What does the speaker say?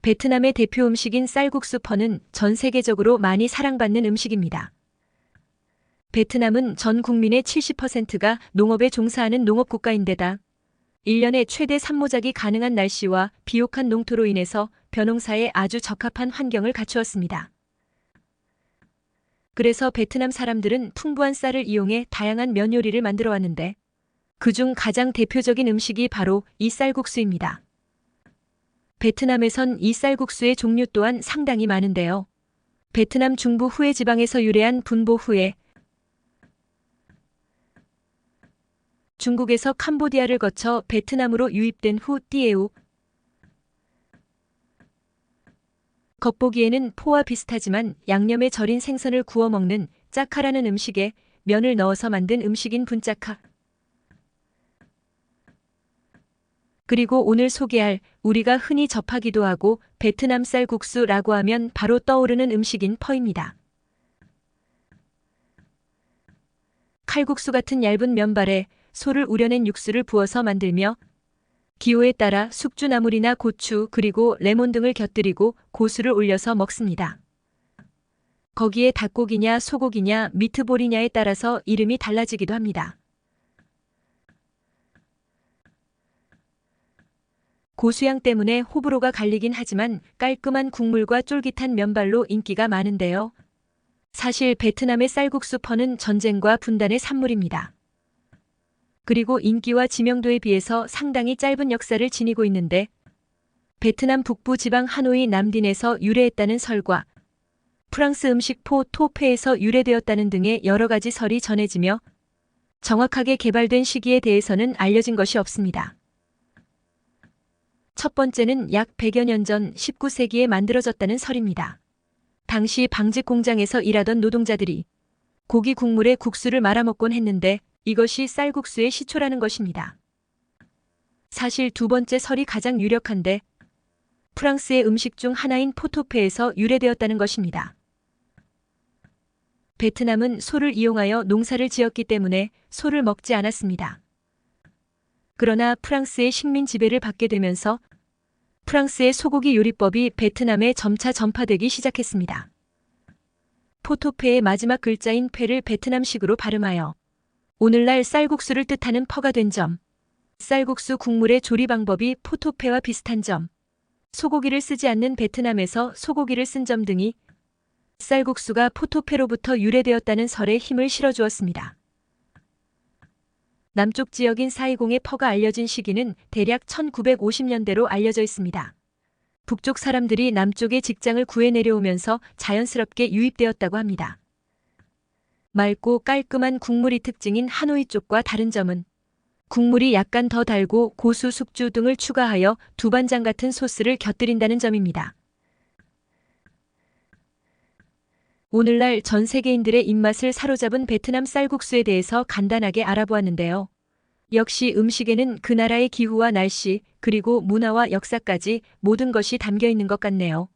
베트남의 대표 음식인 쌀국수 펀은 전 세계적으로 많이 사랑받는 음식입니다. 베트남은 전 국민의 70%가 농업에 종사하는 농업국가인데다 1년에 최대 산모작이 가능한 날씨와 비옥한 농토로 인해서 벼농사에 아주 적합한 환경을 갖추었습니다. 그래서 베트남 사람들은 풍부한 쌀을 이용해 다양한 면 요리를 만들어 왔는데 그중 가장 대표적인 음식이 바로 이 쌀국수입니다. 베트남에선 이 쌀국수의 종류 또한 상당히 많은데요. 베트남 중부 후에 지방에서 유래한 분보 후에, 중국에서 캄보디아를 거쳐 베트남으로 유입된 후 띠에우, 겉보기에는 포와 비슷하지만 양념에 절인 생선을 구워 먹는 짜카라는 음식에 면을 넣어서 만든 음식인 분짜카. 그리고 오늘 소개할 우리가 흔히 접하기도 하고 베트남 쌀국수라고 하면 바로 떠오르는 음식인 퍼입니다. 칼국수 같은 얇은 면발에 소를 우려낸 육수를 부어서 만들며 기호에 따라 숙주나물이나 고추 그리고 레몬 등을 곁들이고 고수를 올려서 먹습니다. 거기에 닭고기냐 소고기냐 미트볼이냐에 따라서 이름이 달라지기도 합니다. 고수향 때문에 호불호가 갈리긴 하지만 깔끔한 국물과 쫄깃한 면발로 인기가 많은데요. 사실 베트남의 쌀국수 펀은 전쟁과 분단의 산물입니다. 그리고 인기와 지명도에 비해서 상당히 짧은 역사를 지니고 있는데 베트남 북부 지방 하노이 남딘에서 유래했다는 설과 프랑스 음식 포 토페에서 유래되었다는 등의 여러 가지 설이 전해지며 정확하게 개발된 시기에 대해서는 알려진 것이 없습니다. 첫 번째는 약 100여 년 전 19세기에 만들어졌다는 설입니다. 당시 방직 공장에서 일하던 노동자들이 고기 국물에 국수를 말아먹곤 했는데 이것이 쌀국수의 시초라는 것입니다. 사실 두 번째 설이 가장 유력한데 프랑스의 음식 중 하나인 포토페에서 유래되었다는 것입니다. 베트남은 소를 이용하여 농사를 지었기 때문에 소를 먹지 않았습니다. 그러나 프랑스의 식민 지배를 받게 되면서 프랑스의 소고기 요리법이 베트남에 점차 전파되기 시작했습니다. 포토페의 마지막 글자인 페를 베트남식으로 발음하여 오늘날 쌀국수를 뜻하는 퍼가 된 점, 쌀국수 국물의 조리 방법이 포토페와 비슷한 점, 소고기를 쓰지 않는 베트남에서 소고기를 쓴 점 등이 쌀국수가 포토페로부터 유래되었다는 설에 힘을 실어주었습니다. 남쪽 지역인 사이공의 퍼가 알려진 시기는 대략 1950년대로 알려져 있습니다. 북쪽 사람들이 남쪽에 직장을 구해 내려오면서 자연스럽게 유입되었다고 합니다. 맑고 깔끔한 국물이 특징인 하노이 쪽과 다른 점은 국물이 약간 더 달고 고수, 숙주 등을 추가하여 두반장 같은 소스를 곁들인다는 점입니다. 오늘날 전 세계인들의 입맛을 사로잡은 베트남 쌀국수에 대해서 간단하게 알아보았는데요. 역시 음식에는 그 나라의 기후와 날씨, 그리고 문화와 역사까지 모든 것이 담겨 있는 것 같네요.